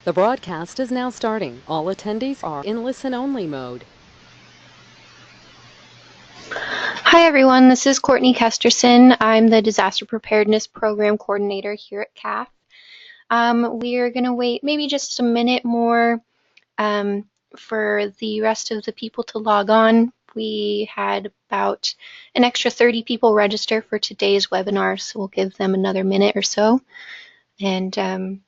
The broadcast is now starting. All attendees are in listen-only mode. Hi everyone, this is Courtney Kesterson. I'm the Disaster Preparedness Program Coordinator here at CAHF. We are going to wait maybe just a minute more for the rest of the people to log on. We had about an extra 30 people register for today's webinar, so we'll give them another minute or so. And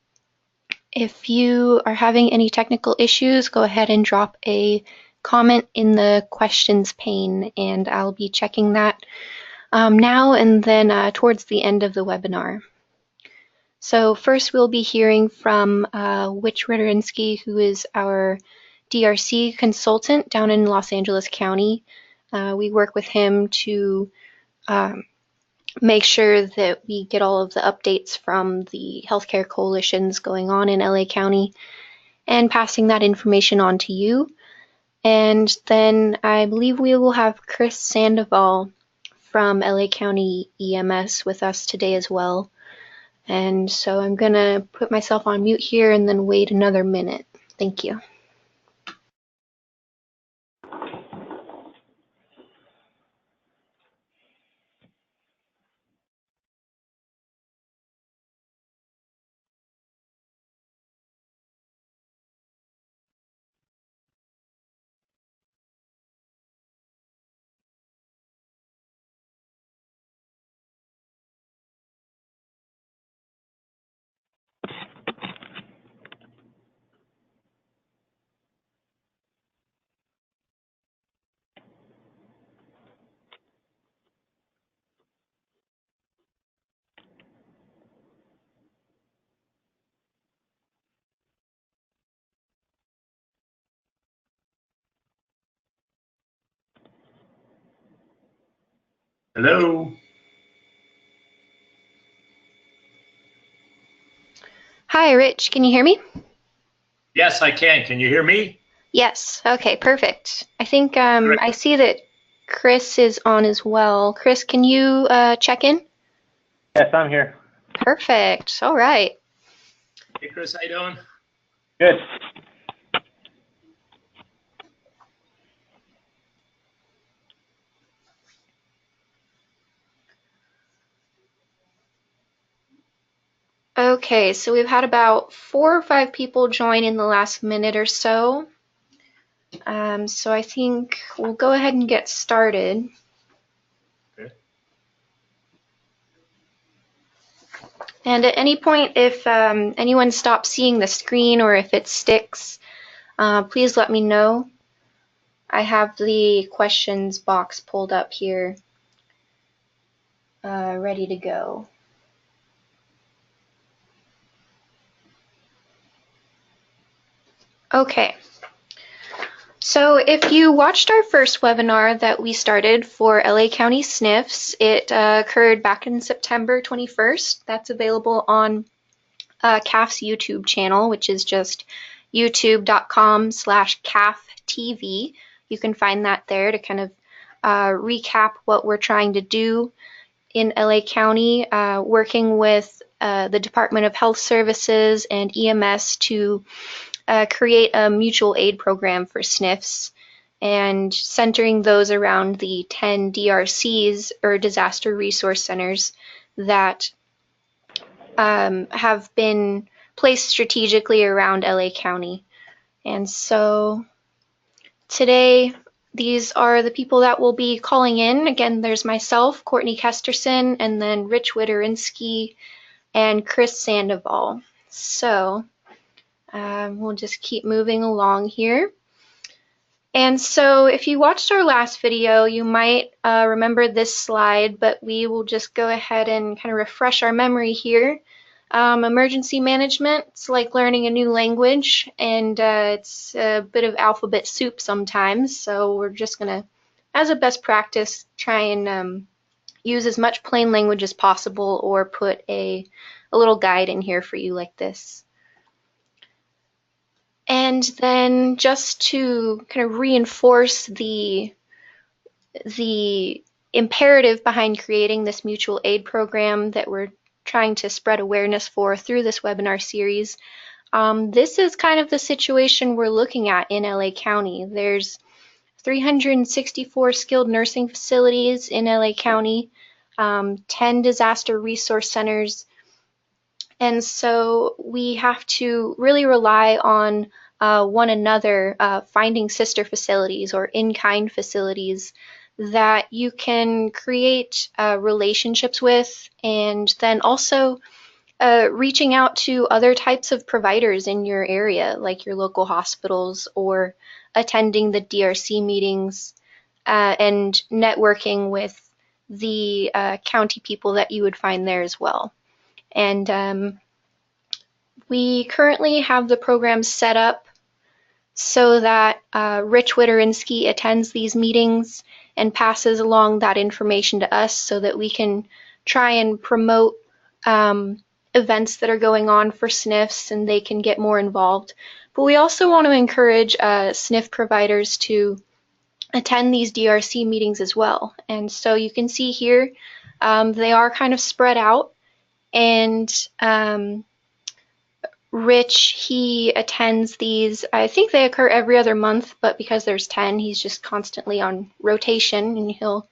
if you are having any technical issues, go ahead and drop a comment in the questions pane, and I'll be checking that now and then towards the end of the webinar. So first we'll be hearing from Rich Widerynski, who is our DRC consultant down in Los Angeles County. We work with him to make sure that we get all of the updates from the healthcare coalitions going on in LA County and passing that information on to you. And then I believe we will have Chris Sandoval from LA County EMS with us today as well. And so I'm going to put myself on mute here and then wait another minute. Thank you. Hello. Hi, Rich. Can you hear me? Yes, I can. Can you hear me? Yes. Okay, perfect. I think I see that Chris is on as well. Chris, can you check in? Yes, I'm here. Perfect. All right. Hey, Chris, how you doing? Good. Okay, so we've had about 4 or 5 people join in the last minute or so. So I think we'll go ahead and get started. Okay. And at any point, if anyone stops seeing the screen or if it sticks, please let me know. I have the questions box pulled up here, ready to go. Okay. So if you watched our first webinar that we started for LA County SNFs, it occurred back in September 21st. That's available on CAHF's YouTube channel, which is just youtube.com/CAHFTV. You can find that there to kind of recap what we're trying to do in LA County, working with the Department of Health Services and EMS to create a mutual aid program for SNFs and centering those around the 10 DRCs, or disaster resource centers, that have been placed strategically around LA County. And so today, these are the people that will be calling in. Again, there's myself, Courtney Kesterson, and then Rich Widerynski and Chris Sandoval. So we'll just keep moving along here. And so if you watched our last video, you might remember this slide, but we will just go ahead and kind of refresh our memory here. Emergency management, it's like learning a new language, and it's a bit of alphabet soup sometimes, so we're just going to, as a best practice, try and use as much plain language as possible, or put a little guide in here for you like this. And then just to kind of reinforce the imperative behind creating this mutual aid program that we're trying to spread awareness for through this webinar series, This is kind of the situation we're looking at in LA County. There's 364 skilled nursing facilities in LA County, 10 disaster resource centers, and so we have to really rely on one another, finding sister facilities or in-kind facilities that you can create relationships with, and then also reaching out to other types of providers in your area, like your local hospitals, or attending the DRC meetings and networking with the county people that you would find there as well. And we currently have the program set up so that Rich Widerynski attends these meetings and passes along that information to us so that we can try and promote events that are going on for SNFs and they can get more involved. But we also want to encourage SNF providers to attend these DRC meetings as well. And so you can see here, they are kind of spread out, and Rich, he attends these, I think they occur every other month, but because there's 10, he's just constantly on rotation, and he'll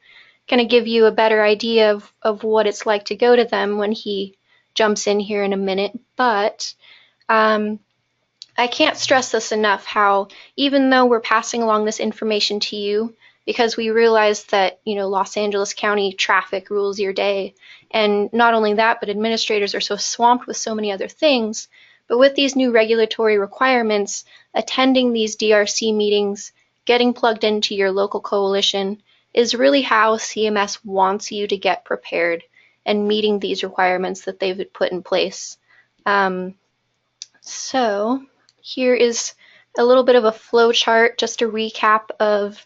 kind of give you a better idea of what it's like to go to them when he jumps in here in a minute. But I can't stress this enough, how even though we're passing along this information to you, because we realize that, you know, Los Angeles County traffic rules your day, and not only that, but administrators are so swamped with so many other things. But with these new regulatory requirements, attending these DRC meetings, getting plugged into your local coalition is really how CMS wants you to get prepared and meeting these requirements that they've put in place. So here is a little bit of a flow chart, just a recap of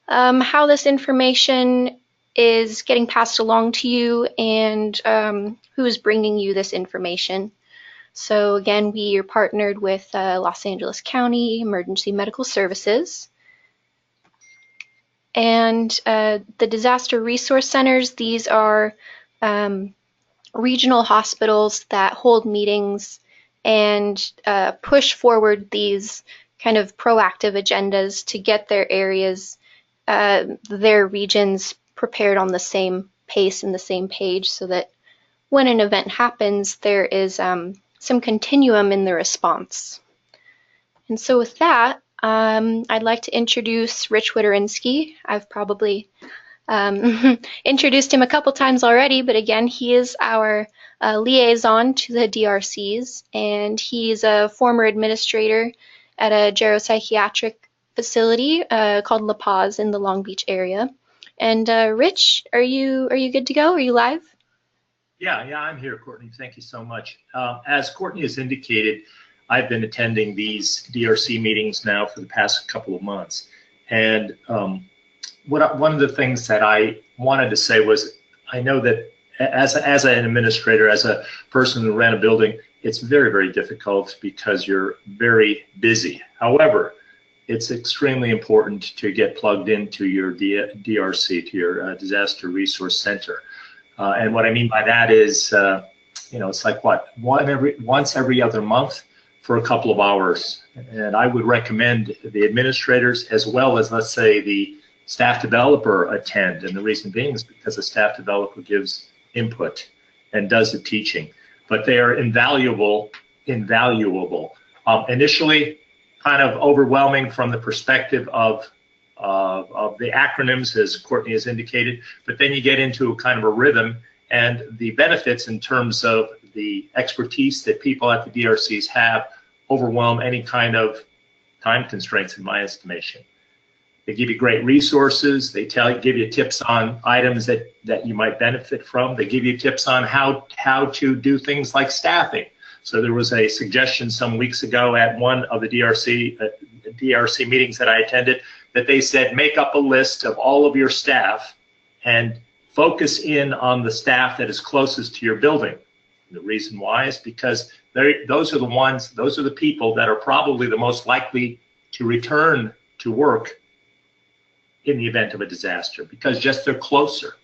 how this information is getting passed along to you and who is bringing you this information. So again, we are partnered with Los Angeles County Emergency Medical Services. And the disaster resource centers, these are regional hospitals that hold meetings and push forward these kind of proactive agendas to get their areas, their regions prepared on the same pace and the same page, so that when an event happens, there is some continuum in the response. And so with that, I'd like to introduce Rich Widerynski. I've probably introduced him a couple times already, but again, he is our liaison to the DRCs, and he's a former administrator at a geropsychiatric facility called La Paz in the Long Beach area. And Rich, are you good to go? Are you live? Yeah, I'm here, Courtney. Thank you so much. As Courtney has indicated, I've been attending these DRC meetings now for the past couple of months. And one of the things that I wanted to say was, I know that as an administrator, as a person who ran a building, it's very, very difficult because you're very busy. However, it's extremely important to get plugged into your DRC, to your Disaster Resource Center. And what I mean by that is, you know, it's like what, once every other month for a couple of hours. And I would recommend the administrators, as well as, let's say, the staff developer, attend. And the reason being is because the staff developer gives input and does the teaching. But they are invaluable. Initially, kind of overwhelming from the perspective of the acronyms, as Courtney has indicated, but then you get into a kind of a rhythm, and the benefits in terms of the expertise that people at the DRCs have overwhelm any kind of time constraints, in my estimation. They give you great resources. They give you tips on items that you might benefit from. They give you tips on how to do things like staffing. So there was a suggestion some weeks ago at one of the DRC meetings that I attended, that they said, make up a list of all of your staff and focus in on the staff that is closest to your building. And the reason why is because those are the people that are probably the most likely to return to work in the event of a disaster, because just they're closer.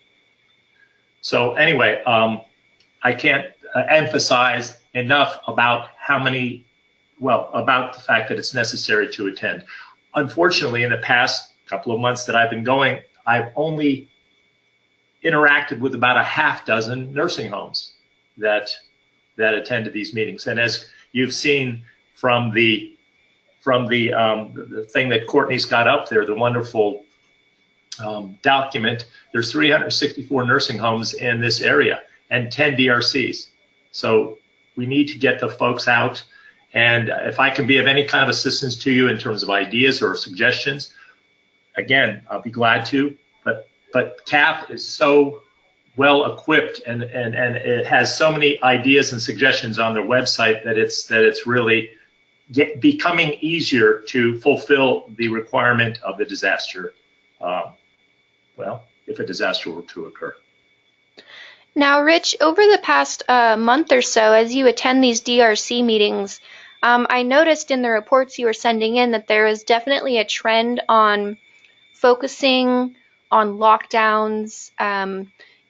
So anyway, I can't emphasize enough about how many about the fact that it's necessary to attend. Unfortunately, in the past couple of months that I've been going, I've only interacted with about a half dozen nursing homes that attended these meetings. And as you've seen from the thing that Courtney's got up there, the wonderful document, there's 364 nursing homes in this area and 10 DRCs. So we need to get the folks out. And if I can be of any kind of assistance to you in terms of ideas or suggestions, again, I'll be glad to. But CAHF is so well equipped and it has so many ideas and suggestions on their website that it's really becoming easier to fulfill the requirement of the disaster. Well, if a disaster were to occur. Now, Rich, over the past month or so, as you attend these DRC meetings, I noticed in the reports you were sending in that there is definitely a trend on focusing on lockdowns,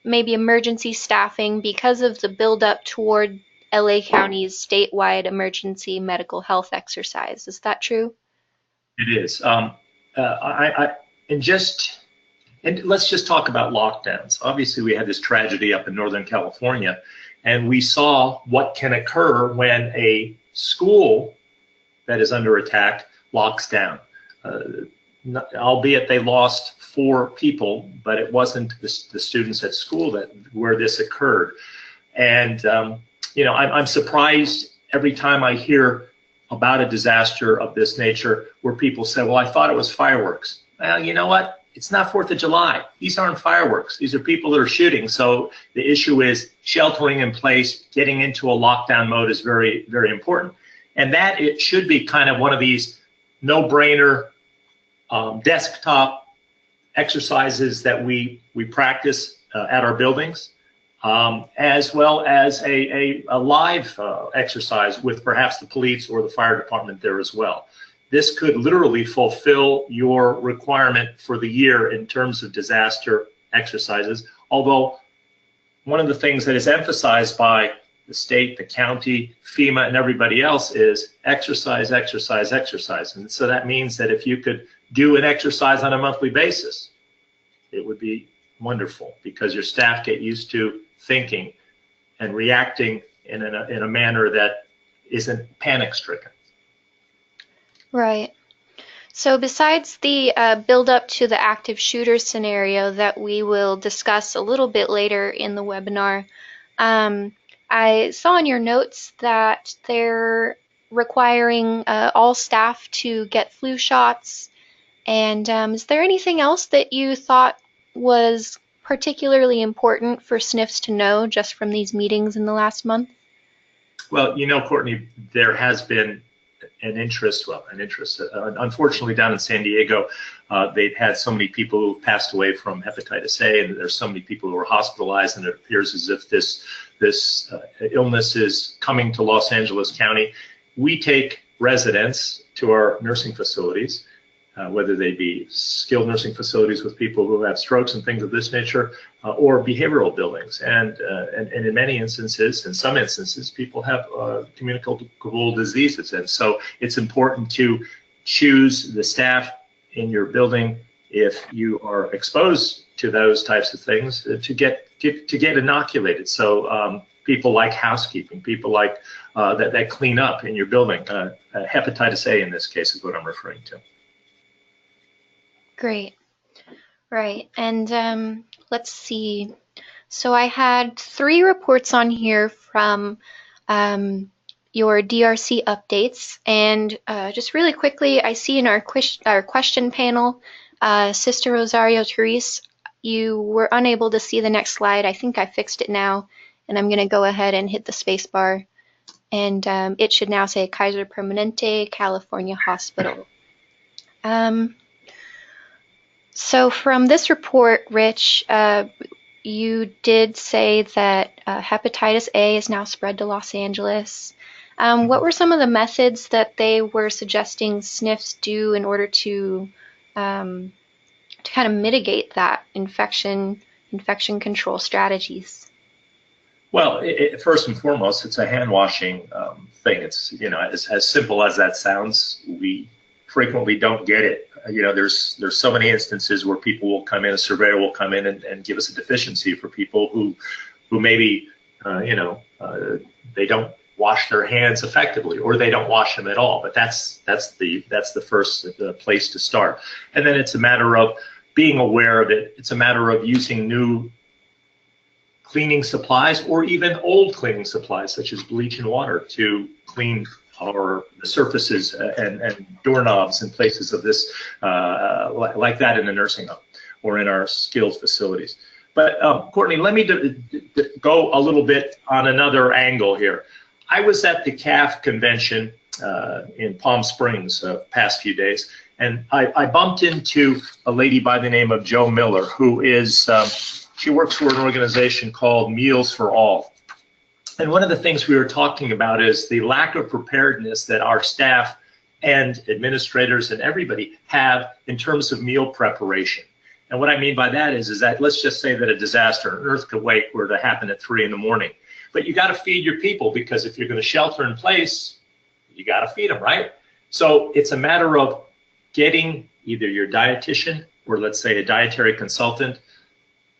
maybe emergency staffing because of the buildup toward LA County's statewide emergency medical health exercise. Is that true? It is. And let's just talk about lockdowns. Obviously, we had this tragedy up in Northern California, and we saw what can occur when a school that is under attack locks down. Albeit they lost 4 people, but it wasn't the students at school where this occurred. And I'm surprised every time I hear about a disaster of this nature where people say, well, I thought it was fireworks. Well, you know what? It's not 4th of July. These aren't fireworks. These are people that are shooting. So the issue is sheltering in place, getting into a lockdown mode is very, very important. And that it should be kind of one of these no-brainer desktop exercises that we practice at our buildings, as well as a live exercise with perhaps the police or the fire department there as well. This could literally fulfill your requirement for the year in terms of disaster exercises, although one of the things that is emphasized by the state, the county, FEMA, and everybody else is exercise, exercise, exercise. And so that means that if you could do an exercise on a monthly basis, it would be wonderful because your staff get used to thinking and reacting in a manner that isn't panic-stricken. Right. So besides the build-up to the active shooter scenario that we will discuss a little bit later in the webinar, I saw in your notes that they're requiring all staff to get flu shots. And is there anything else that you thought was particularly important for SNFs to know just from these meetings in the last month? Well, Courtney, there has been an interest. Unfortunately, down in San Diego, they've had so many people who passed away from hepatitis A, and there's so many people who are hospitalized, and it appears as if this illness is coming to Los Angeles County. We take residents to our nursing facilities, whether they be skilled nursing facilities with people who have strokes and things of this nature, or behavioral buildings. And in many instances, in some instances, people have communicable diseases. And so it's important to choose the staff in your building if you are exposed to those types of things to get inoculated. So people like housekeeping, people like that clean up in your building. Hepatitis A in this case is what I'm referring to. Great. Right. And let's see. So I had 3 reports on here from your DRC updates. And just really quickly, I see in our question panel, Sister Rosario Therese, you were unable to see the next slide. I think I fixed it now. And I'm going to go ahead and hit the space bar. And it should now say Kaiser Permanente, California Hospital. So from this report, Rich, you did say that hepatitis A is now spread to Los Angeles. What were some of the methods that they were suggesting SNFs do in order to kind of mitigate that infection control strategies? Well, first and foremost, it's a hand washing thing. It's, you know, as simple as that sounds, we frequently don't get it. You know, there's so many instances where people will come in, a surveyor will come in and give us a deficiency for people who maybe, they don't wash their hands effectively, or they don't wash them at all. But that's the first place to start. And then it's a matter of being aware of it. It's a matter of using new cleaning supplies, or even old cleaning supplies such as bleach and water, to clean the surfaces and doorknobs and places of this like that in a nursing home or in our skilled facilities. But Courtney, let me go a little bit on another angle here. I was at the CAHF convention in Palm Springs past few days, and I bumped into a lady by the name of Jo Miller, who is she works for an organization called Meals for All. And one of the things we were talking about is the lack of preparedness that our staff and administrators and everybody have in terms of meal preparation. And what I mean by that is that, let's just say that a disaster, an earthquake were to happen at 3 in the morning. But you got to feed your people, because if you're going to shelter in place, you got to feed them, right? So it's a matter of getting either your dietitian or, let's say, a dietary consultant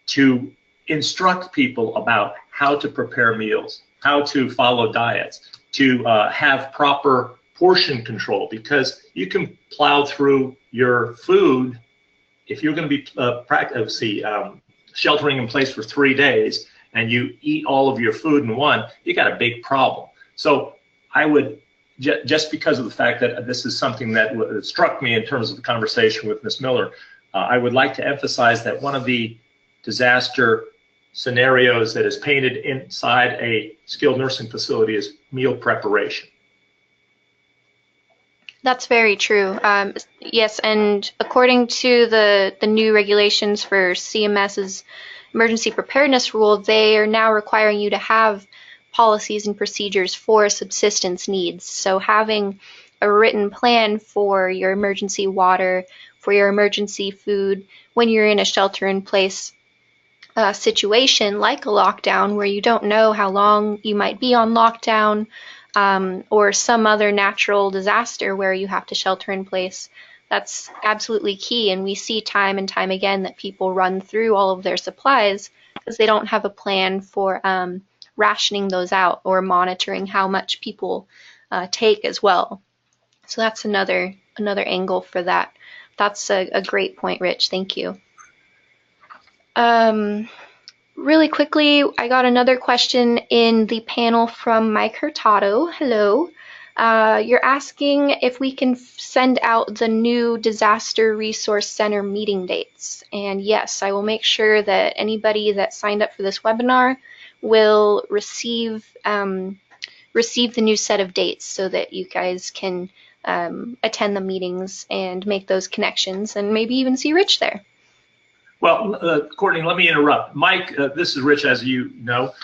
to instruct people about how to prepare meals, how to follow diets, to have proper portion control, because you can plow through your food. If you're going to be sheltering in place for 3 days and you eat all of your food in one, you got a big problem. So I would, just because of the fact that this is something that struck me in terms of the conversation with Ms. Miller, I would like to emphasize that one of the disaster scenarios that is painted inside a skilled nursing facility is meal preparation. That's very true. Yes, and according to the new regulations for CMS's emergency preparedness rule, they are now requiring you to have policies and procedures for subsistence needs. So having a written plan for your emergency water, for your emergency food, when you're in a shelter-in-place situation like a lockdown, where you don't know how long you might be on lockdown, or some other natural disaster where you have to shelter in place. That's absolutely key, and we see time and time again that people run through all of their supplies because they don't have a plan for rationing those out or monitoring how much people take as well. So that's another angle for that. That's a great point, Rich. Thank you. Really quickly, I got another question in the panel from Mike Hurtado. Hello. You're asking if we can send out the new Disaster Resource Center meeting dates. And yes, I will make sure that anybody that signed up for this webinar will receive the new set of dates, so that you guys can attend the meetings and make those connections, and maybe even see Rich there. Well, Courtney, let me interrupt. Mike, this is Rich, as you know.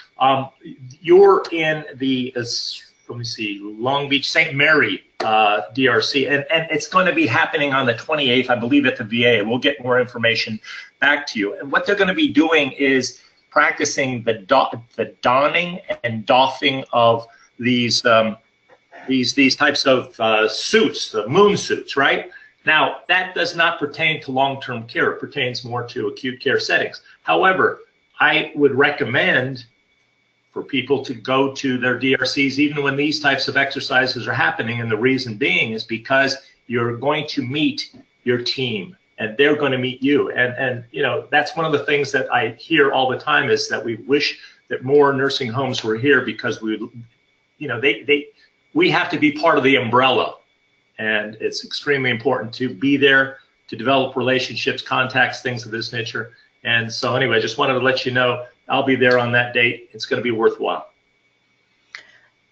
You're in the, let me see, Long Beach, St. Mary DRC, and it's going to be happening on the 28th, I believe, at the VA. We'll get more information back to you. And what they're going to be doing is practicing the donning and doffing of these types of suits, the moon suits, right? Now, that does not pertain to long-term care. It pertains more to acute care settings. However, I would recommend for people to go to their DRCs even when these types of exercises are happening, and the reason being is because you're going to meet your team and they're going to meet you. And you know, that's one of the things that I hear all the time, is that we wish that more nursing homes were here, because we have to be part of the umbrella. And it's extremely important to be there, to develop relationships, contacts, things of this nature. And so anyway, I just wanted to let you know I'll be there on that date. It's going to be worthwhile.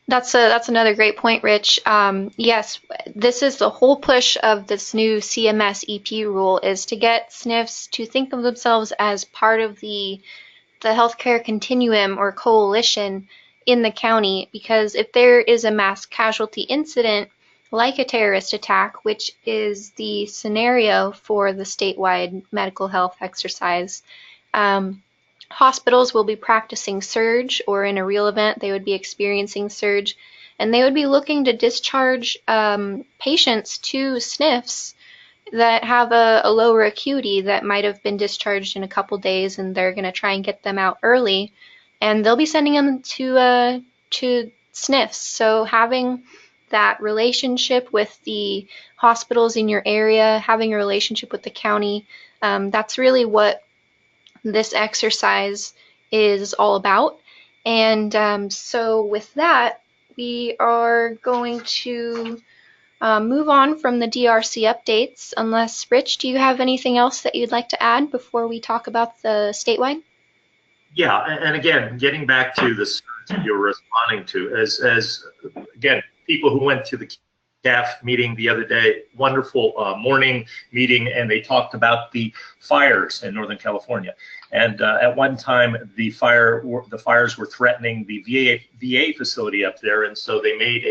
That's another great point, Rich. Yes, this is the whole push of this new CMS EP rule, is to get SNFs to think of themselves as part of the healthcare continuum or coalition in the county, because if there is a mass casualty incident, like a terrorist attack, which is the scenario for the statewide medical health exercise, hospitals will be practicing surge, or in a real event, they would be experiencing surge, and they would be looking to discharge patients to SNFs that have a lower acuity that might have been discharged in a couple days, and they're going to try and get them out early, and they'll be sending them to SNFs. So having that relationship with the hospitals in your area, having a relationship with the county, that's really what this exercise is all about. And so with that, we are going to move on from the DRC updates, unless, Rich, do you have anything else that you'd like to add before we talk about the statewide? Yeah, and again, getting back to the surge you're responding to, as again, people who went to the CAHF meeting the other day, wonderful morning meeting, and they talked about the fires in Northern California. And at one time, the fires were threatening the VA facility up there, and so they made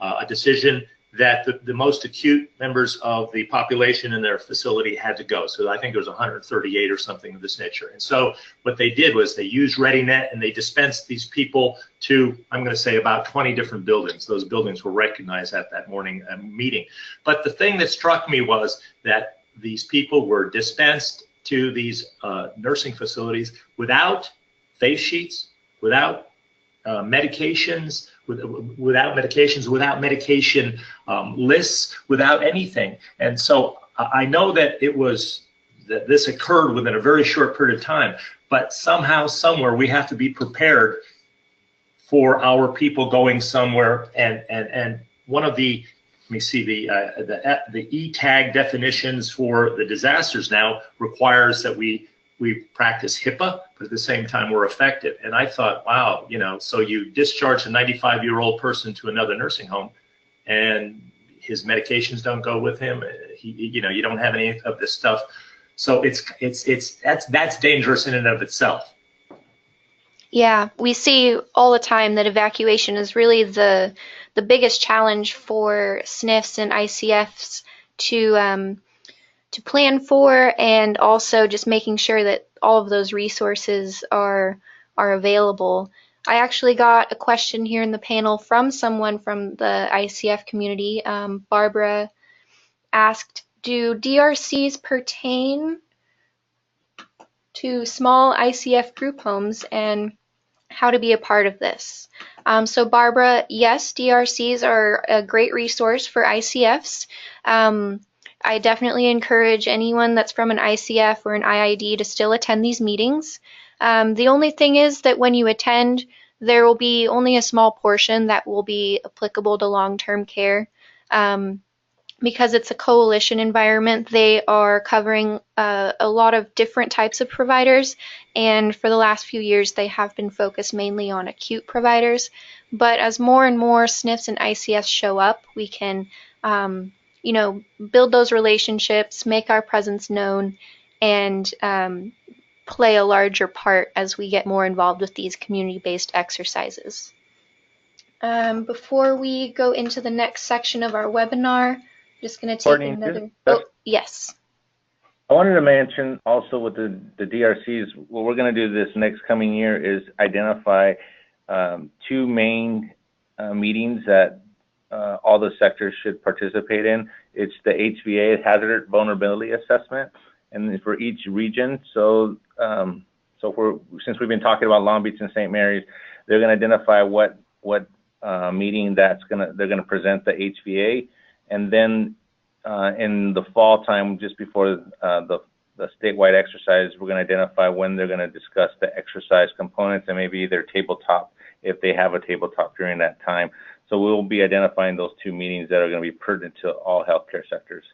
a decision that the most acute members of the population in their facility had to go. So I think there was 138 or something of this nature. And so what they did was they used ReadyNet, and they dispensed these people to, I'm going to say, about 20 different buildings. Those buildings were recognized at that morning meeting. But the thing that struck me was that these people were dispensed to these nursing facilities without face sheets, without medications, without medication lists, without anything. And so I know that this occurred within a very short period of time, but somehow, somewhere, we have to be prepared for our people going somewhere. And one of the, let me see, the E-tag definitions for the disasters now requires that we practice HIPAA, but at the same time we're effective. And I thought, wow, so you discharge a 95-year-old person to another nursing home, and his medications don't go with him. You don't have any of this stuff. So that's dangerous in and of itself. Yeah, we see all the time that evacuation is really the biggest challenge for SNFs and ICFs to plan for, and also just making sure that all of those resources are available. I actually got a question here in the panel from someone from the ICF community. Barbara asked, do DRCs pertain to small ICF group homes, and how to be a part of this? So Barbara, yes, DRCs are a great resource for ICFs. I definitely encourage anyone that's from an ICF or an IID to still attend these meetings. The only thing is that when you attend, there will be only a small portion that will be applicable to long-term care. Because it's a coalition environment, they are covering a lot of different types of providers, and for the last few years they have been focused mainly on acute providers. But as more and more SNFs and ICFs show up, we can build those relationships, make our presence known, and play a larger part as we get more involved with these community-based exercises. Before we go into the next section of our webinar, I'm just going to take Courtney, another. Oh, yes. I wanted to mention also with the DRCs, what we're going to do this next coming year is identify two main meetings that all the sectors should participate in. It's the HVA, Hazard Vulnerability Assessment, and for each region. So, since we've been talking about Long Beach and St. Mary's, they're going to identify what meeting they're going to present the HVA, and then in the fall time, just before the statewide exercise, we're going to identify when they're going to discuss the exercise components and maybe their tabletop, if they have a tabletop during that time. So we'll be identifying those two meetings that are going to be pertinent to all healthcare sectors.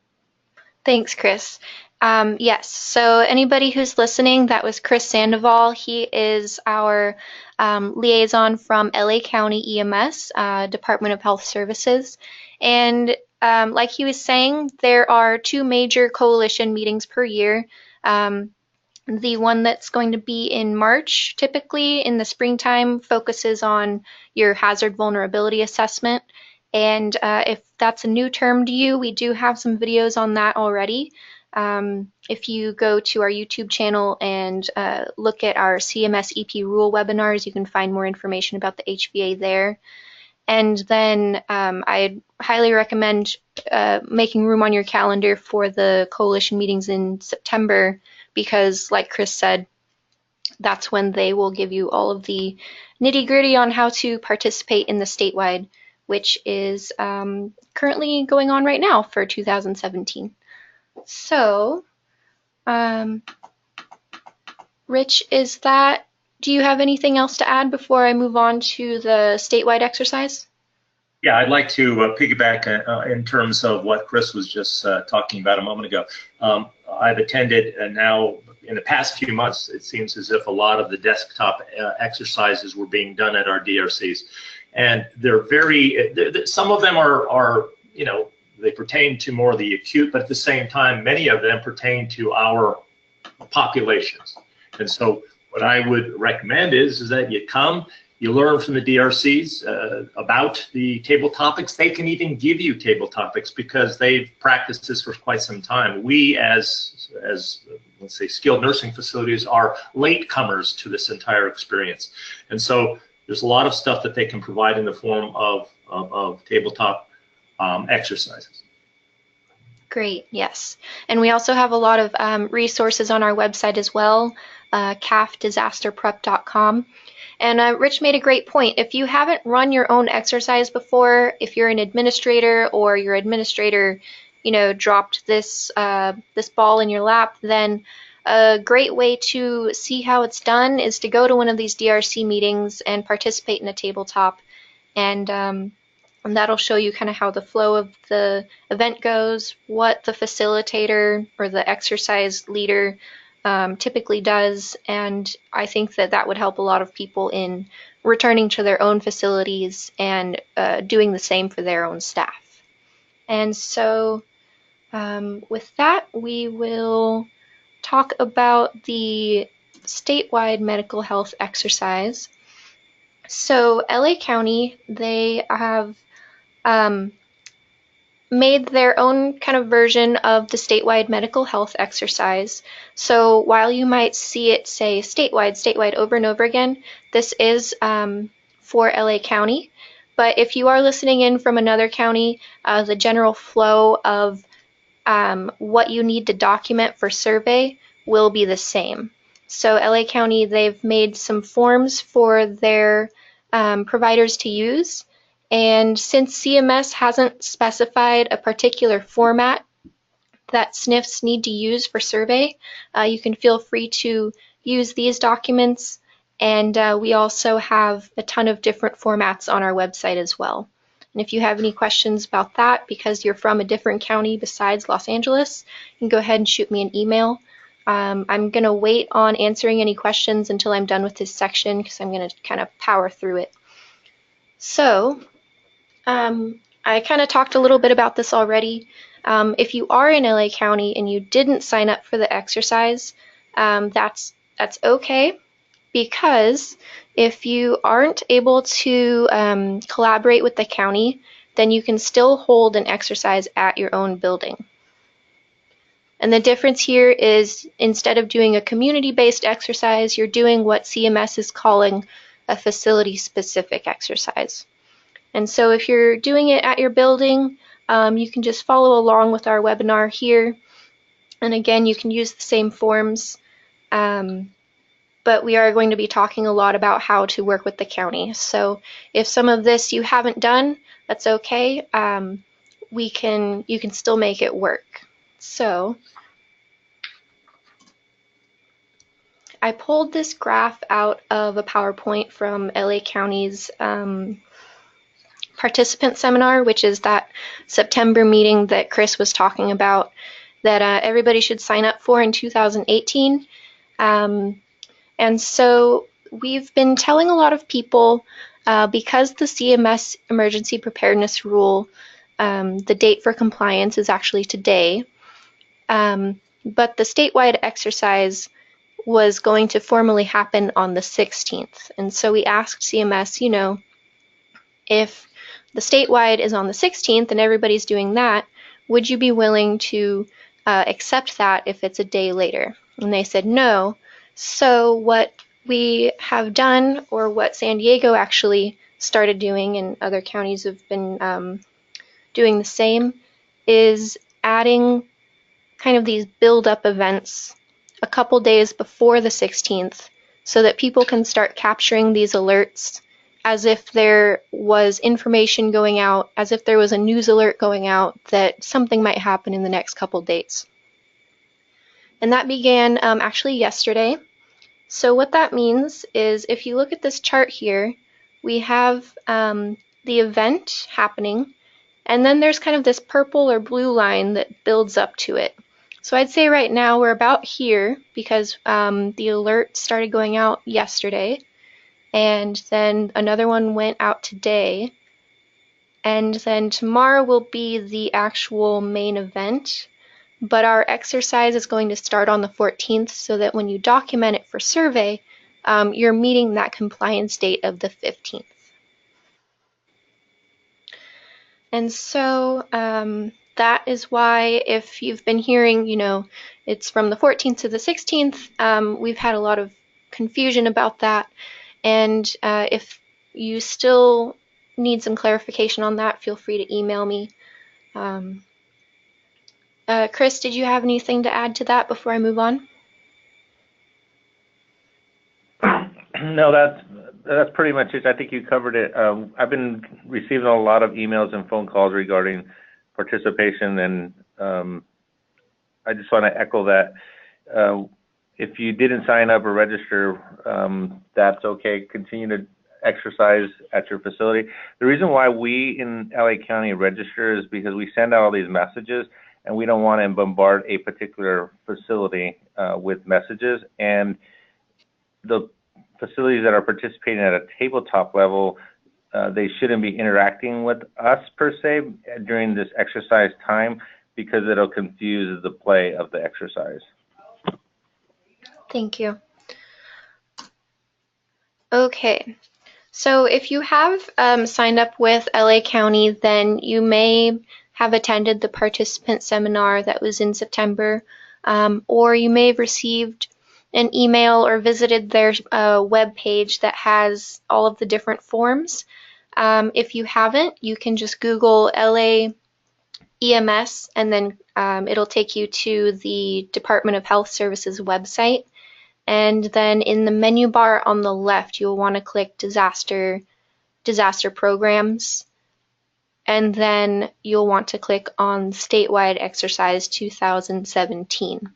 Thanks, Chris. Yes, so anybody who's listening, that was Chris Sandoval. He is our liaison from LA County EMS, Department of Health Services. And like he was saying, there are two major coalition meetings per year. The one that's going to be in March, typically in the springtime, focuses on your hazard vulnerability assessment. And if that's a new term to you, we do have some videos on that already. If you go to our YouTube channel and look at our CMS EP rule webinars, you can find more information about the HVA there. And then I highly recommend making room on your calendar for the coalition meetings in September, because like Chris said, that's when they will give you all of the nitty-gritty on how to participate in the statewide, which is currently going on right now for 2017. So, Rich, do you have anything else to add before I move on to the statewide exercise? Yeah, I'd like to piggyback in terms of what Chris was just talking about a moment ago. I've attended now in the past few months, it seems as if a lot of the desktop exercises were being done at our DRCs. And they're some of them are, you know, they pertain to more of the acute, but at the same time, many of them pertain to our populations. And so what I would recommend is that you come, you learn from the DRCs about the table topics. They can even give you table topics because they've practiced this for quite some time. We as let's say skilled nursing facilities are latecomers to this entire experience. And so there's a lot of stuff that they can provide in the form of tabletop exercises. Great, yes. And we also have a lot of resources on our website as well, CAHFDisasterprep.com. And Rich made a great point. If you haven't run your own exercise before, if you're an administrator or your administrator, you know, dropped this ball in your lap, then a great way to see how it's done is to go to one of these DRC meetings and participate in a tabletop, and that'll show you kind of how the flow of the event goes, what the facilitator or the exercise leader typically does, and I think that would help a lot of people in returning to their own facilities and doing the same for their own staff. And so with that, we will talk about the statewide medical health exercise. So LA County, they have made their own kind of version of the statewide medical health exercise. So while you might see it say statewide over and over again, this is for LA County. But if you are listening in from another county, the general flow of what you need to document for survey will be the same. So LA County, they've made some forms for their providers to use. And since CMS hasn't specified a particular format that SNFs need to use for survey, you can feel free to use these documents. And we also have a ton of different formats on our website as well. And if you have any questions about that, because you're from a different county besides Los Angeles, you can go ahead and shoot me an email. I'm going to wait on answering any questions until I'm done with this section, because I'm going to kind of power through it. So, I kind of talked a little bit about this already. If you are in LA County and you didn't sign up for the exercise, that's okay, because if you aren't able to collaborate with the county, then you can still hold an exercise at your own building. And the difference here is, instead of doing a community-based exercise, you're doing what CMS is calling a facility-specific exercise. And so if you're doing it at your building, you can just follow along with our webinar here. And again, you can use the same forms, but we are going to be talking a lot about how to work with the county. So if some of this you haven't done, that's okay. You can still make it work. So I pulled this graph out of a PowerPoint from LA County's participant seminar, which is that September meeting that Chris was talking about, that everybody should sign up for in 2018. And so we've been telling a lot of people, because the CMS emergency preparedness rule, the date for compliance is actually today, but the statewide exercise was going to formally happen on the 16th. And so we asked CMS, you know, if the statewide is on the 16th and everybody's doing that, would you be willing to accept that if it's a day later? And they said no. So what we have done, or what San Diego actually started doing, and other counties have been doing the same, is adding kind of these build-up events a couple days before the 16th so that people can start capturing these alerts as if there was information going out, as if there was a news alert going out that something might happen in the next couple days. And that began actually yesterday. So what that means is, if you look at this chart here, we have the event happening, and then there's kind of this purple or blue line that builds up to it. So I'd say right now we're about here because the alert started going out yesterday, and then another one went out today, and then tomorrow will be the actual main event. But our exercise is going to start on the 14th so that when you document it for survey, you're meeting that compliance date of the 15th. And so that is why, if you've been hearing, it's from the 14th to the 16th, we've had a lot of confusion about that. And if you still need some clarification on that, feel free to email me. Chris, did you have anything to add to that before I move on? No, that's pretty much it. I think you covered it. I've been receiving a lot of emails and phone calls regarding participation, and I just want to echo that. If you didn't sign up or register, that's okay. Continue to exercise at your facility. The reason why we in LA County register is because we send out all these messages, and we don't want to bombard a particular facility with messages. And the facilities that are participating at a tabletop level, they shouldn't be interacting with us per se during this exercise time, because it'll confuse the play of the exercise. Thank you. Okay, so if you have signed up with LA County, then you may have attended the participant seminar that was in September, or you may have received an email or visited their web page that has all of the different forms. If you haven't, you can just Google LA EMS, and then it'll take you to the Department of Health Services website. And then in the menu bar on the left, you'll want to click disaster programs. And then you'll want to click on Statewide Exercise 2017.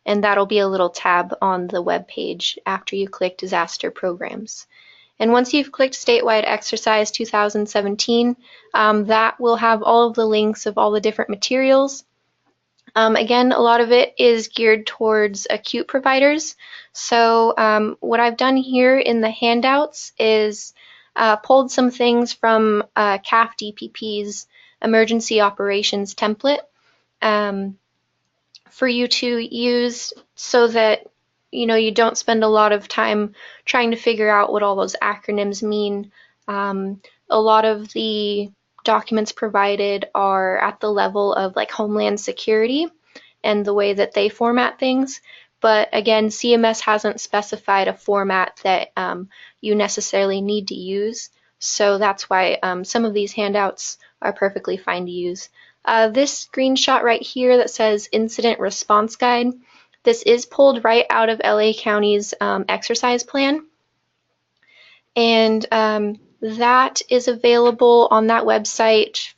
And that'll be a little tab on the web page after you click Disaster Programs. And once you've clicked Statewide Exercise 2017, that will have all of the links of all the different materials. Again, a lot of it is geared towards acute providers. So what I've done here in the handouts is pulled some things from CAHFDPP's emergency operations template for you to use, so that you don't spend a lot of time trying to figure out what all those acronyms mean. A lot of the documents provided are at the level of like Homeland Security and the way that they format things. But again, CMS hasn't specified a format that you necessarily need to use. So that's why some of these handouts are perfectly fine to use. This screenshot right here that says Incident Response Guide, this is pulled right out of LA County's exercise plan. And that is available on that website,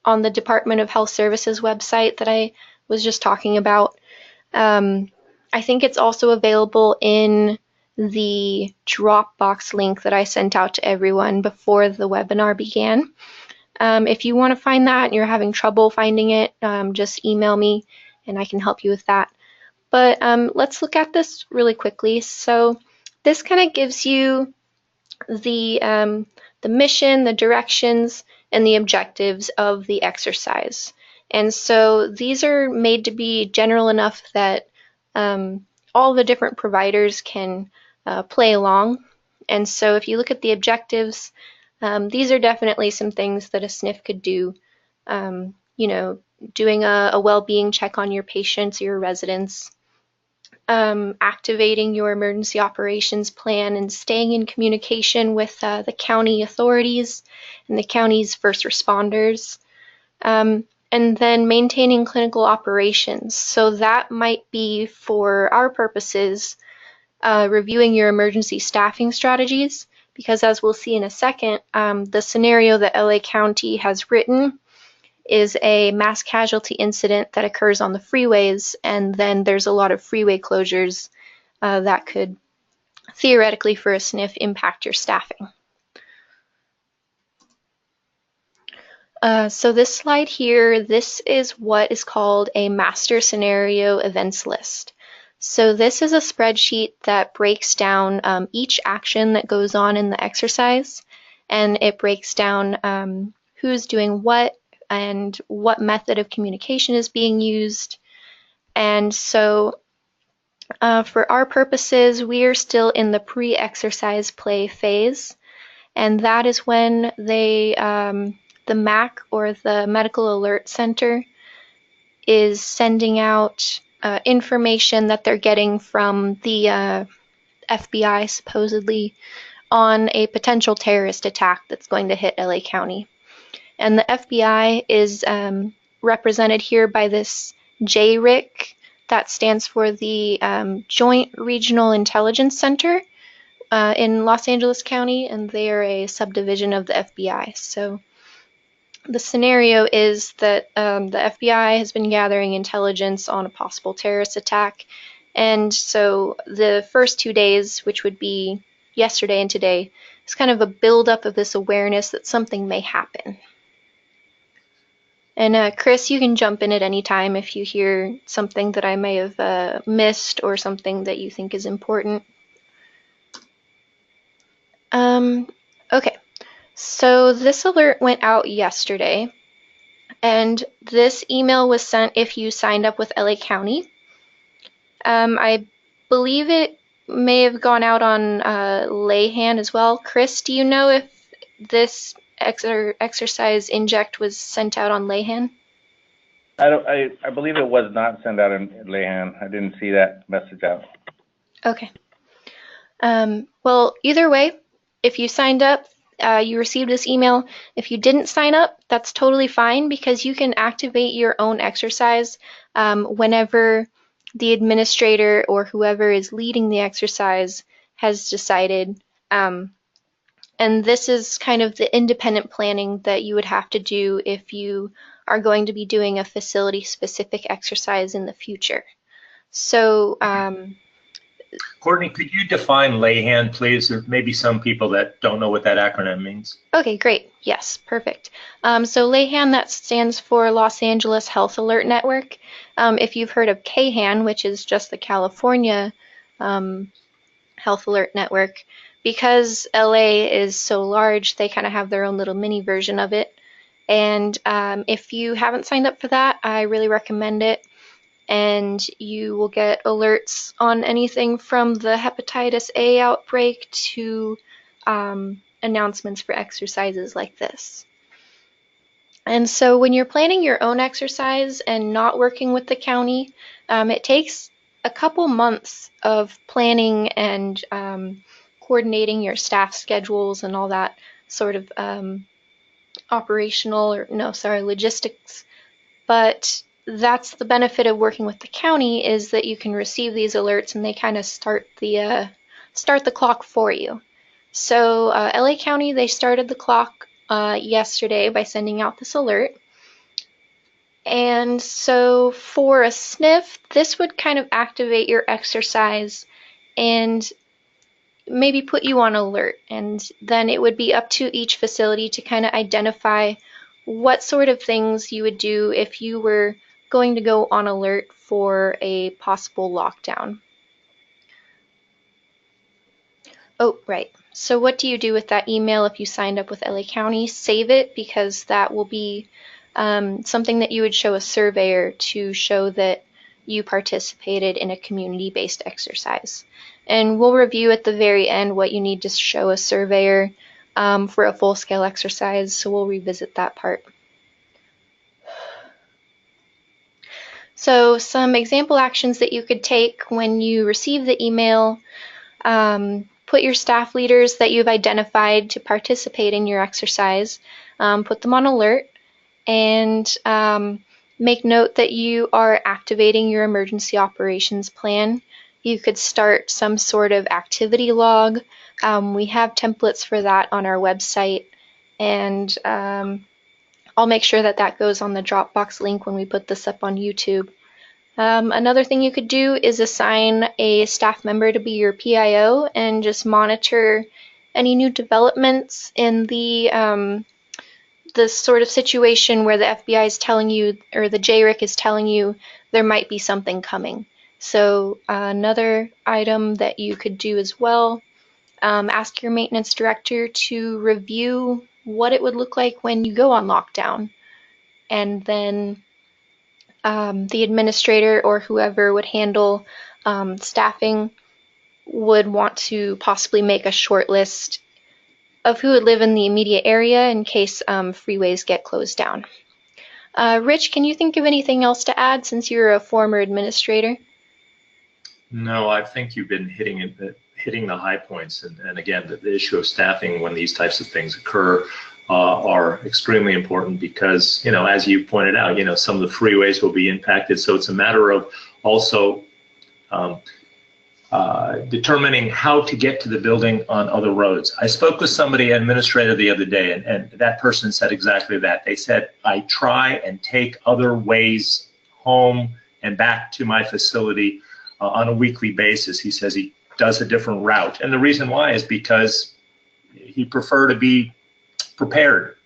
on the Department of Health Services website that I was just talking about. I think it's also available in the Dropbox link that I sent out to everyone before the webinar began. If you want to find that and you're having trouble finding it, just email me and I can help you with that. But let's look at this really quickly. So this kind of gives you the mission, the directions, and the objectives of the exercise. And so these are made to be general enough that all the different providers can play along. And so if you look at the objectives, these are definitely some things that a SNF could do doing a well-being check on your patients, your residents, activating your emergency operations plan and staying in communication with the county authorities and the county's first responders. And then maintaining clinical operations. So that might be, for our purposes, reviewing your emergency staffing strategies, because as we'll see in a second, the scenario that LA County has written is a mass casualty incident that occurs on the freeways, and then there's a lot of freeway closures that could theoretically, for a SNF, impact your staffing. So this slide here, this is what is called a master scenario events list. So this is a spreadsheet that breaks down each action that goes on in the exercise, and it breaks down who's doing what and what method of communication is being used. And so for our purposes, we are still in the pre-exercise play phase, and that is when the MAC, or the Medical Alert Center, is sending out information that they're getting from the FBI, supposedly, on a potential terrorist attack that's going to hit LA County. And the FBI is represented here by this JRIC, that stands for the Joint Regional Intelligence Center in Los Angeles County, and they are a subdivision of the FBI. So the scenario is that the FBI has been gathering intelligence on a possible terrorist attack, and so the first 2 days, which would be yesterday and today, is kind of a buildup of this awareness that something may happen. And Chris, you can jump in at any time if you hear something that I may have missed or something that you think is important. Okay. So this alert went out yesterday, and this email was sent if you signed up with LA County. I believe it may have gone out on Layhan as well. Chris, do you know if this exercise inject was sent out on Layhan? I believe it was not sent out in Layhan. I didn't see that message out. Okay. Well, either way, if you signed up, you received this email. If you didn't sign up, that's totally fine, because you can activate your own exercise whenever the administrator or whoever is leading the exercise has decided. And this is kind of the independent planning that you would have to do if you are going to be doing a facility-specific exercise in the future. So Courtney, could you define Layhan, please? There may be some people that don't know what that acronym means. Okay, great. Yes, perfect. So Layhan, that stands for Los Angeles Health Alert Network. If you've heard of CAHF, which is just the California Health Alert Network, because LA is so large, they kind of have their own little mini version of it. And if you haven't signed up for that, I really recommend it. And you will get alerts on anything from the hepatitis A outbreak to announcements for exercises like this. And so when you're planning your own exercise and not working with the county, it takes a couple months of planning and coordinating your staff schedules and all that sort of logistics. But that's the benefit of working with the county, is that you can receive these alerts and they kind of start the clock for you. So LA County, they started the clock yesterday by sending out this alert. And so for a SNF, this would kind of activate your exercise and maybe put you on alert. And then it would be up to each facility to kind of identify what sort of things you would do if you were going to go on alert for a possible lockdown. Oh, right. So what do you do with that email if you signed up with LA County? Save it, because that will be something that you would show a surveyor to show that you participated in a community-based exercise. And we'll review at the very end what you need to show a surveyor for a full-scale exercise, so we'll revisit that part. So some example actions that you could take when you receive the email: put your staff leaders that you've identified to participate in your exercise, put them on alert, and make note that you are activating your emergency operations plan. You could start some sort of activity log. We have templates for that on our website, and I'll make sure that that goes on the Dropbox link when we put this up on YouTube. Another thing you could do is assign a staff member to be your PIO and just monitor any new developments in the sort of situation where the FBI is telling you, or the JRIC is telling you, there might be something coming. So another item that you could do as well, ask your maintenance director to review what it would look like when you go on lockdown. And then the administrator or whoever would handle staffing would want to possibly make a short list of who would live in the immediate area in case freeways get closed down. Rich, can you think of anything else to add since you're a former administrator? No, I think you've been hitting the high points, and again, the issue of staffing when these types of things occur are extremely important because, as you pointed out, some of the freeways will be impacted. So it's a matter of also determining how to get to the building on other roads. I spoke with somebody, an administrator, the other day, and that person said exactly that. They said, I try and take other ways home and back to my facility on a weekly basis. He says he does a different route. And the reason why is because he prefer to be prepared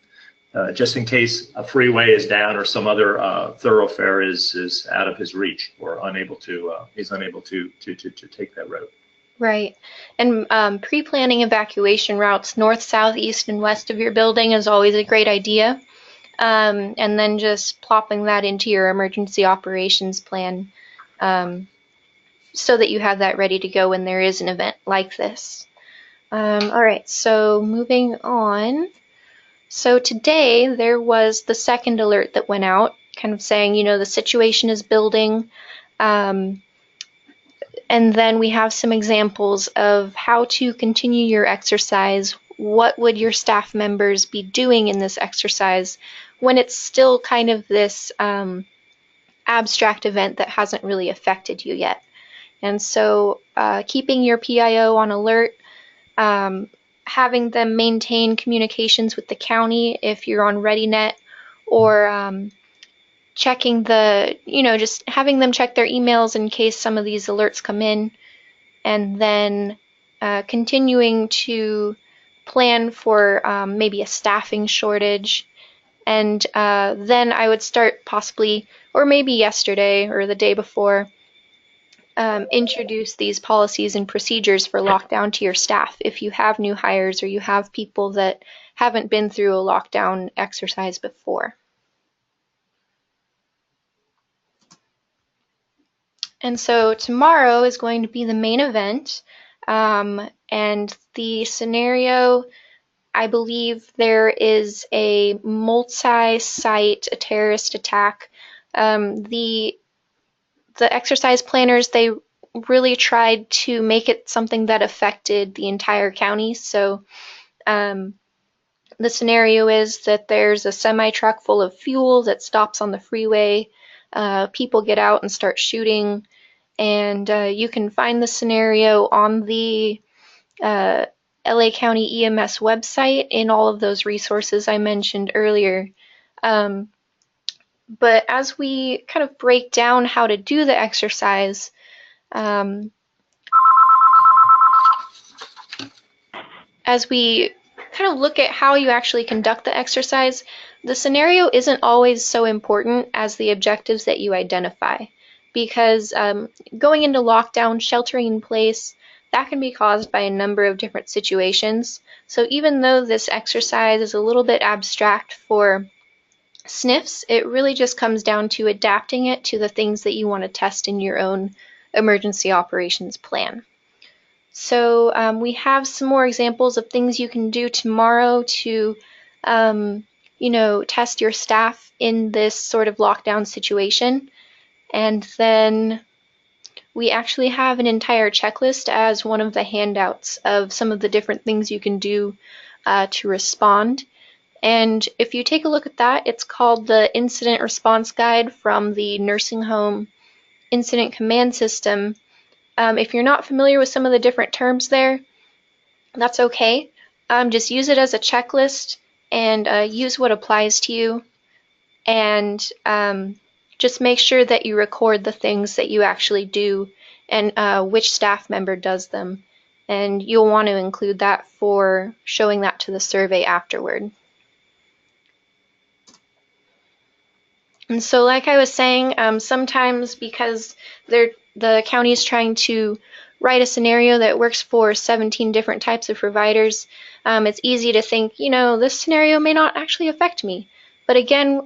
just in case a freeway is down or some other thoroughfare is out of his reach or he's unable to take that road. Right. And pre-planning evacuation routes north, south, east, and west of your building is always a great idea. And then just plopping that into your emergency operations plan so that you have that ready to go when there is an event like this. All right, so moving on. So today there was the second alert that went out, kind of saying, the situation is building. And then we have some examples of how to continue your exercise. What would your staff members be doing in this exercise when it's still kind of this abstract event that hasn't really affected you yet? And so keeping your PIO on alert, having them maintain communications with the county if you're on ReadyNet, or checking just having them check their emails in case some of these alerts come in, and then continuing to plan for maybe a staffing shortage. And then I would start possibly, or maybe yesterday or the day before, introduce these policies and procedures for lockdown to your staff if you have new hires or you have people that haven't been through a lockdown exercise before. And so tomorrow is going to be the main event, and the scenario, I believe there is a multi-site terrorist attack. The exercise planners, they really tried to make it something that affected the entire county. So the scenario is that there's a semi-truck full of fuel that stops on the freeway. People get out and start shooting. And you can find the scenario on the LA County EMS website in all of those resources I mentioned earlier. But as we kind of break down how to do the exercise, as we kind of look at how you actually conduct the exercise, the scenario isn't always so important as the objectives that you identify. Because going into lockdown, sheltering in place, that can be caused by a number of different situations. So even though this exercise is a little bit abstract for SNFs, it really just comes down to adapting it to the things that you want to test in your own emergency operations plan. So we have some more examples of things you can do tomorrow to, test your staff in this sort of lockdown situation. And then we actually have an entire checklist as one of the handouts of some of the different things you can do to respond. And if you take a look at that, it's called the Incident Response Guide from the Nursing Home Incident Command System. If you're not familiar with some of the different terms there, that's okay. Just use it as a checklist and use what applies to you. And just make sure that you record the things that you actually do and which staff member does them. And you'll want to include that for showing that to the survey afterward. And so like I was saying, sometimes because the county is trying to write a scenario that works for 17 different types of providers, it's easy to think, this scenario may not actually affect me. But again,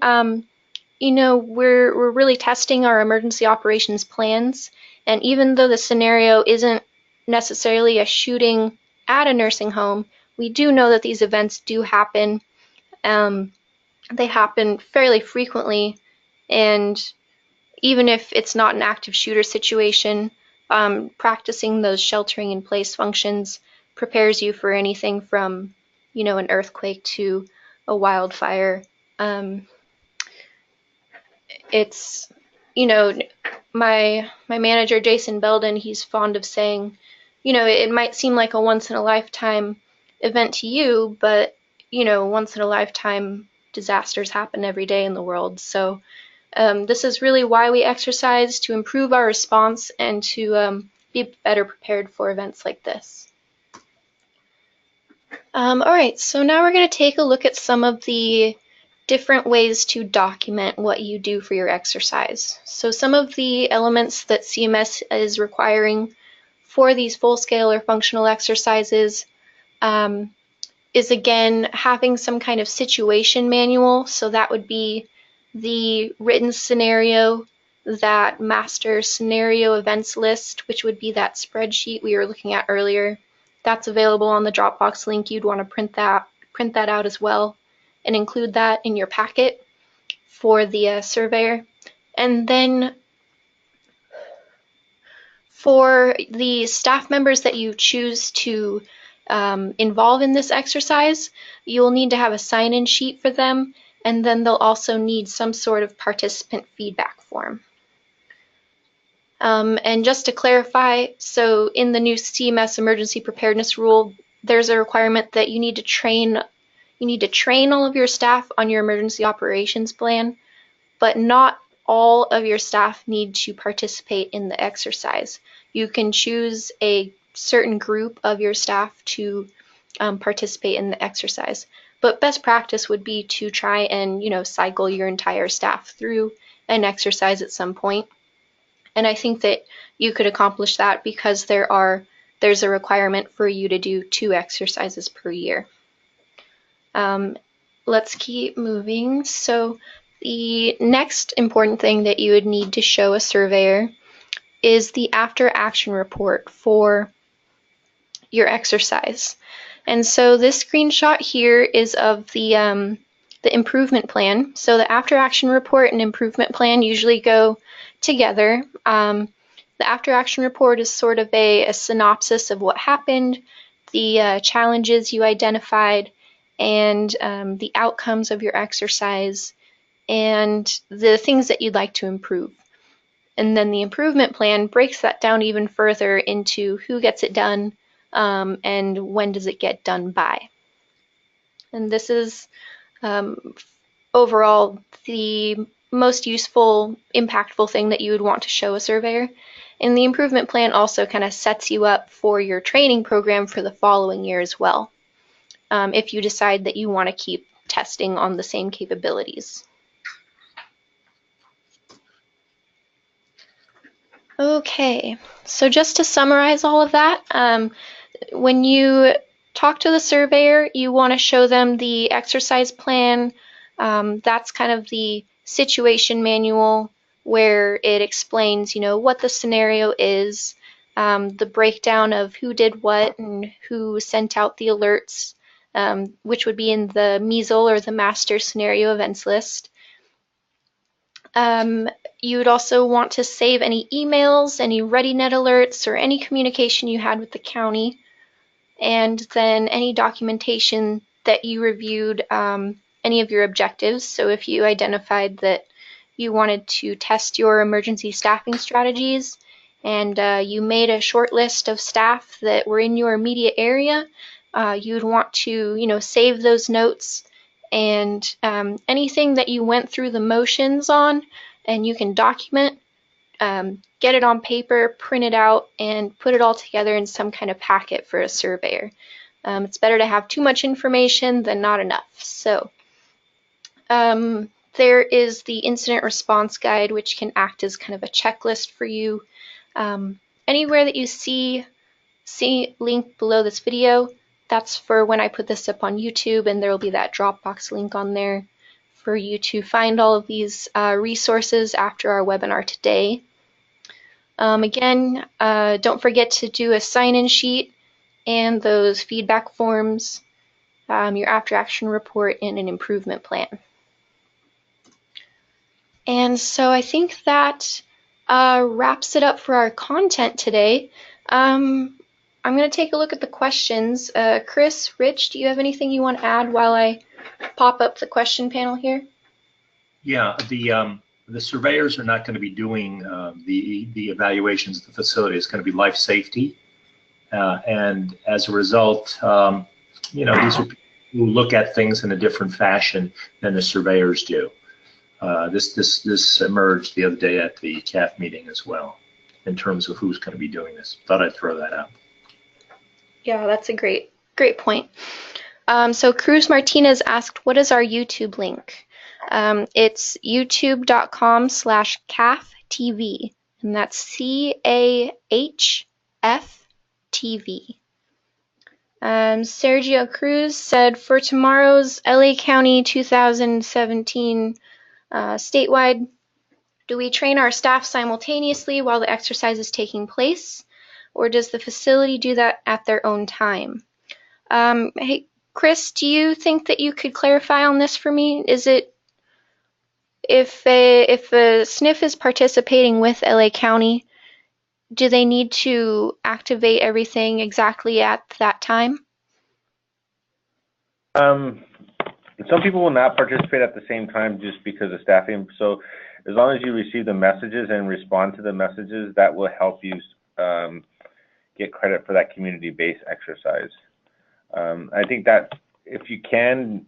we're really testing our emergency operations plans. And even though the scenario isn't necessarily a shooting at a nursing home, we do know that these events do happen. They happen fairly frequently. And even if it's not an active shooter situation, practicing those sheltering in place functions prepares you for anything from, an earthquake to a wildfire. It's, my manager, Jason Belden, he's fond of saying, it might seem like a once in a lifetime event to you, but, once in a lifetime disasters happen every day in the world. So this is really why we exercise, to improve our response and to be better prepared for events like this. All right, so now we're going to take a look at some of the different ways to document what you do for your exercise. So some of the elements that CMS is requiring for these full-scale or functional exercises is, again, having some kind of situation manual. So that would be the written scenario, that master scenario events list, which would be that spreadsheet we were looking at earlier. That's available on the Dropbox link. You'd want to print that out as well and include that in your packet for the surveyor. And then for the staff members that you choose to involve in this exercise, you'll need to have a sign-in sheet for them. And then they'll also need some sort of participant feedback form. And just to clarify, so in the new CMS emergency preparedness rule, there's a requirement that you need to train all of your staff on your emergency operations plan, but not all of your staff need to participate in the exercise. You can choose a certain group of your staff to participate in the exercise. But best practice would be to try and, cycle your entire staff through an exercise at some point. And I think that you could accomplish that because there's a requirement for you to do 2 exercises per year. Let's keep moving. So the next important thing that you would need to show a surveyor is the after action report for your exercise. And so this screenshot here is of the improvement plan. So the after action report and improvement plan usually go together. The after action report is sort of a synopsis of what happened, the challenges you identified, and the outcomes of your exercise, and the things that you'd like to improve. And then the improvement plan breaks that down even further into who gets it done, and when does it get done by. And this is overall the most useful, impactful thing that you would want to show a surveyor. And the improvement plan also kind of sets you up for your training program for the following year as well, if you decide that you want to keep testing on the same capabilities. Okay, so just to summarize all of that, when you talk to the surveyor, you want to show them the exercise plan. That's kind of the situation manual where it explains, what the scenario is, the breakdown of who did what and who sent out the alerts, which would be in the MESL or the master scenario events list. You would also want to save any emails, any ReadyNet alerts, or any communication you had with the county, and then any documentation that you reviewed, any of your objectives. So if you identified that you wanted to test your emergency staffing strategies and you made a short list of staff that were in your immediate area, you'd want to, save those notes, and anything that you went through the motions on, and you can document, get it on paper, print it out, and put it all together in some kind of packet for a surveyor. It's better to have too much information than not enough. So there is the incident response guide, which can act as kind of a checklist for you. Anywhere that you see link below this video, that's for when I put this up on YouTube, and there will be that Dropbox link on there for you to find all of these resources after our webinar today. Again, don't forget to do a sign-in sheet and those feedback forms, your after action report, and an improvement plan. And so I think that wraps it up for our content today. I'm going to take a look at the questions. Chris, Rich, do you have anything you want to add while I pop up the question panel here? Yeah, the surveyors are not going to be doing the evaluations of the facility. It's going to be life safety, and as a result, these are people who look at things in a different fashion than the surveyors do. This emerged the other day at the CAHF meeting as well, in terms of who's going to be doing this. Thought I'd throw that out. Yeah, that's a great point. So Cruz Martinez asked, what is our YouTube link? It's youtube.com/CAHFTV, and that's CAHFTV. Sergio Cruz said, for tomorrow's LA County 2017 statewide, do we train our staff simultaneously while the exercise is taking place, or does the facility do that at their own time? Hey, Chris, do you think that you could clarify on this for me? Is it if a SNF is participating with LA County, do they need to activate everything exactly at that time? Some people will not participate at the same time just because of staffing. So as long as you receive the messages and respond to the messages, that will help you get credit for that community-based exercise. I think that if you can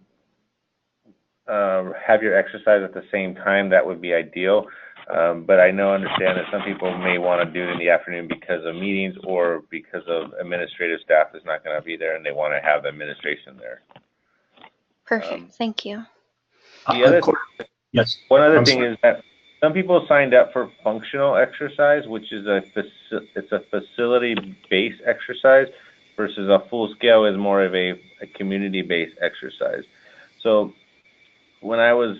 have your exercise at the same time, that would be ideal. But I understand that some people may want to do it in the afternoon because of meetings or because of administrative staff is not going to be there and they want to have the administration there. Perfect, thank you. Yes. One other thing is that some people signed up for functional exercise, which is it's a facility-based exercise, versus a full scale is more of a community-based exercise. So when I was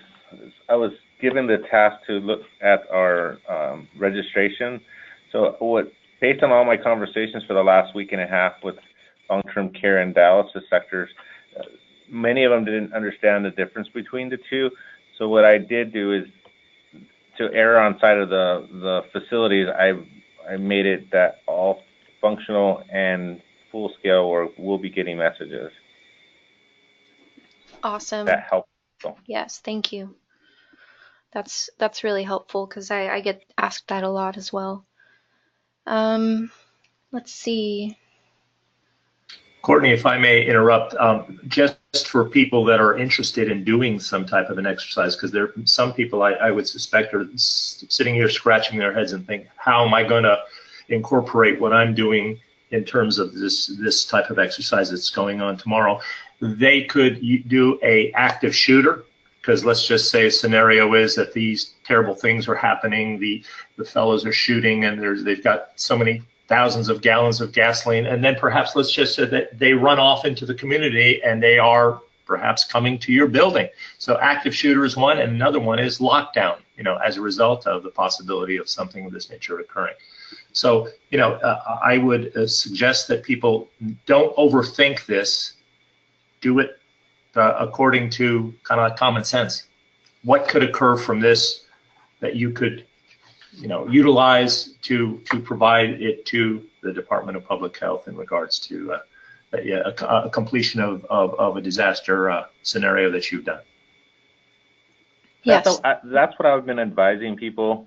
given the task to look at our registration. So based on all my conversations for the last week and a half with long-term care and dialysis sectors, many of them didn't understand the difference between the two. So what I did do is, to err on side of the facilities, I made it that all functional and full scale will be getting messages. Awesome. That helps. Yes, thank you. That's really helpful because I get asked that a lot as well. Let's see. Courtney, if I may interrupt, just for people that are interested in doing some type of an exercise, because there are some people I would suspect are sitting here scratching their heads and think, how am I going to incorporate what I'm doing in terms of this type of exercise that's going on tomorrow? They could do a active shooter, because let's just say a scenario is that these terrible things are happening, the fellows are shooting, and they've got so many thousands of gallons of gasoline, and then perhaps let's just say that they run off into the community and they are perhaps coming to your building. So active shooter is one, and another one is lockdown, as a result of the possibility of something of this nature occurring. So, I would suggest that people don't overthink this. Do it according to kind of common sense. What could occur from this that you could, utilize to provide it to the Department of Public Health in regards to a completion of a disaster scenario that you've done. Yes. That's what I've been advising people.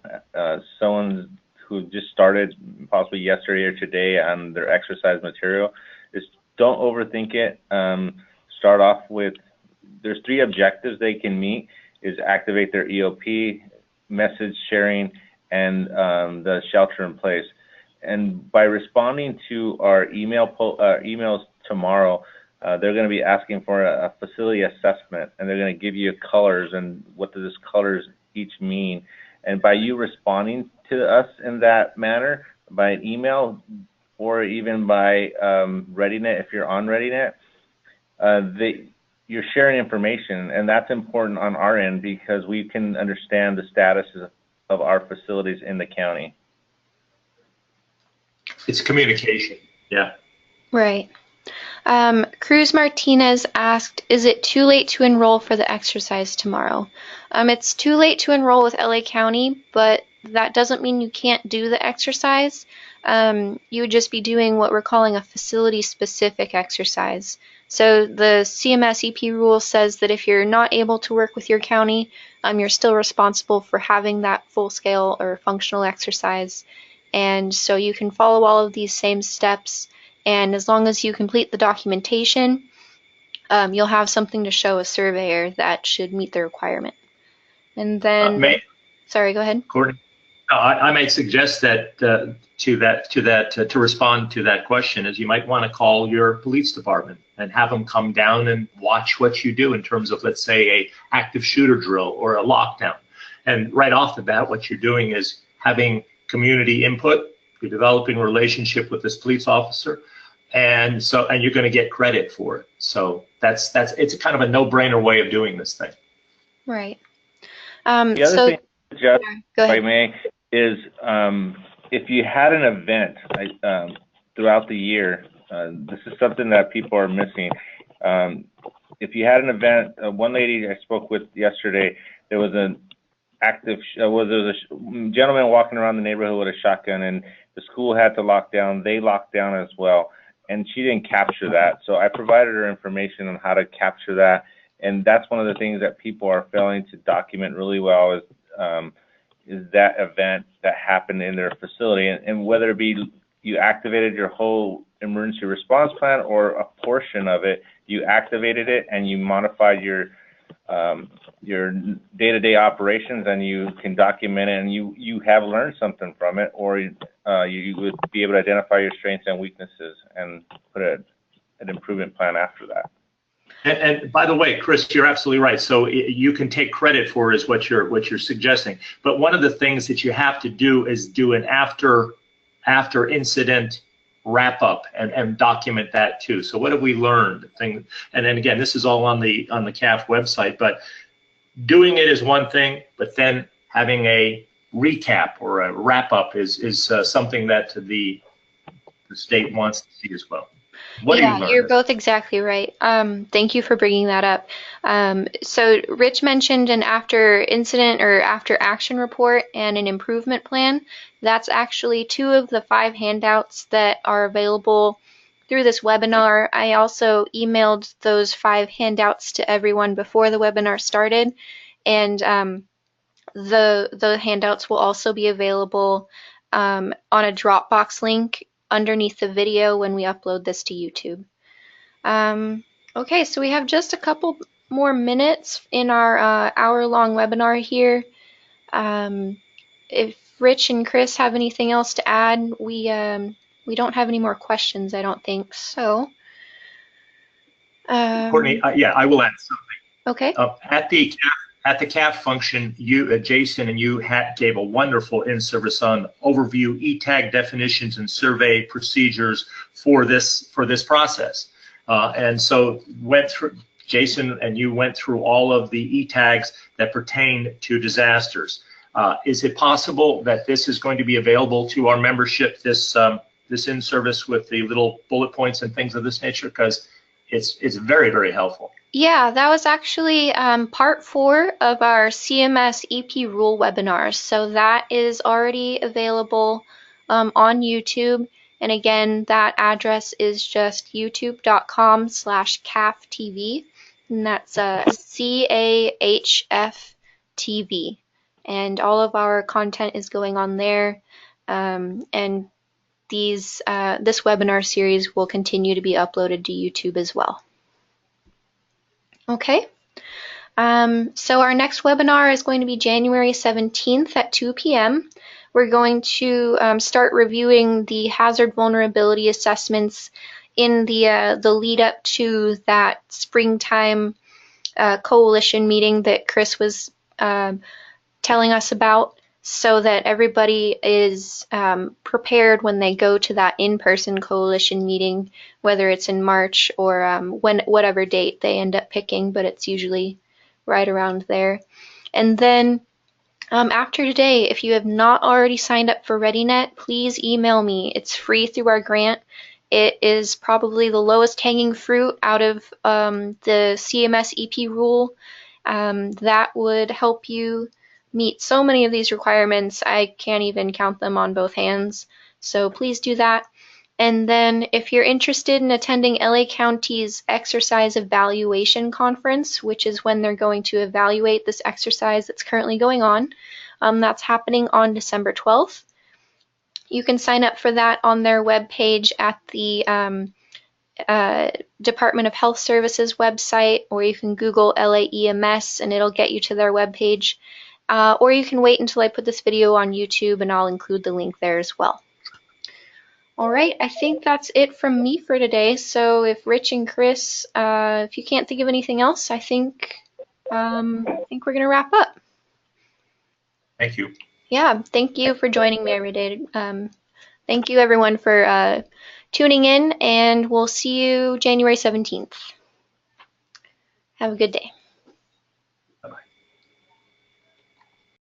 Someone who just started possibly yesterday or today on their exercise material is don't overthink it. Start off with, there's 3 objectives they can meet, is activate their EOP, message sharing, and the shelter in place. And by responding to our emails tomorrow, they're going to be asking for a facility assessment, and they're going to give you colors and what does this colors each mean. And by you responding to us in that manner, by an email or even by ReadyNet, if you're on ReadyNet, you're sharing information, and that's important on our end because we can understand the status of our facilities in the county. It's communication, yeah. Right. Cruz Martinez asked, is it too late to enroll for the exercise tomorrow? It's too late to enroll with LA County, but that doesn't mean you can't do the exercise. You would just be doing what we're calling a facility-specific exercise. So the CMS EP rule says that if you're not able to work with your county, you're still responsible for having that full-scale or functional exercise. And so you can follow all of these same steps, and as long as you complete the documentation, you'll have something to show a surveyor that should meet the requirement. And then, sorry, go ahead. Courtney, I might suggest that to respond to that question is you might want to call your police department and have them come down and watch what you do in terms of, let's say, a active shooter drill or a lockdown. And right off the bat, what you're doing is having community input. You're developing a relationship with this police officer, and you're going to get credit for it. So it's kind of a no-brainer way of doing this thing. Right. The other thing, Jeff, if I may, is if you had an event throughout the year, this is something that people are missing. If you had an event, one lady I spoke with yesterday, there was a gentleman walking around the neighborhood with a shotgun, and the school had to lock down. They locked down as well, and she didn't capture that. So I provided her information on how to capture that, and that's one of the things that people are failing to document really well is that event that happened in their facility, and whether it be you activated your whole emergency response plan or a portion of it, you activated it and you modified your day-to-day operations, and you can document it, and you have learned something from it, or you would be able to identify your strengths and weaknesses and put an improvement plan after that. And by the way, Chris, you're absolutely right. So you can take credit for is what you're suggesting. But one of the things that you have to do is do an after incident wrap up and document that too. So what have we learned? And then again, this is all on the CAHF website, but doing it is one thing, but then having a recap or a wrap up is something that the state wants to see as well. What yeah, you're both exactly right. Thank you for bringing that up. So Rich mentioned an after incident or after action report and an improvement plan. That's actually 2 of the 5 handouts that are available through this webinar. I also emailed those 5 handouts to everyone before the webinar started, and the handouts will also be available on a Dropbox link underneath the video when we upload this to YouTube. Okay, so we have just a couple more minutes in our hour-long webinar here. If Rich and Chris have anything else to add, we don't have any more questions, I don't think. So, Courtney, yeah, I will add something. Okay. At the CAHF function, Jason and you gave a wonderful in-service on overview, E-tag definitions, and survey procedures for this process. And so Jason and you went through all of the E-tags that pertain to disasters. Is it possible that this is going to be available to our membership, this in-service with the little bullet points and things of this nature? Because it's very, very helpful. Yeah, that was actually part 4 of our CMS EP rule webinars. So that is already available on YouTube. And again, that address is just youtube.com/CAHFTV. And that's CAHF TV. And all of our content is going on there. And this webinar series will continue to be uploaded to YouTube as well. Okay. So our next webinar is going to be January 17th at 2 p.m. We're going to start reviewing the hazard vulnerability assessments in the lead up to that springtime coalition meeting that Chris was telling us about, so that everybody is prepared when they go to that in-person coalition meeting, whether it's in March or whatever date they end up picking, but it's usually right around there. And then after today, if you have not already signed up for ReadyNet, please email me. It's free through our grant. It is probably the lowest hanging fruit out of the CMS EP rule. That would help you meet so many of these requirements. I can't even count them on both hands. So please do that. And then if you're interested in attending LA County's exercise evaluation conference, which is when they're going to evaluate this exercise that's currently going on, that's happening on December 12th. You can sign up for that on their webpage at the Department of Health Services website, or you can Google LAEMS and it'll get you to their webpage. Or you can wait until I put this video on YouTube and I'll include the link there as well. All right, I think that's it from me for today. So if Rich and Chris, if you can't think of anything else, I think we're gonna wrap up. Thank you. Yeah, thank you for joining me every day. Thank you everyone for tuning in, and we'll see you January 17th. Have a good day.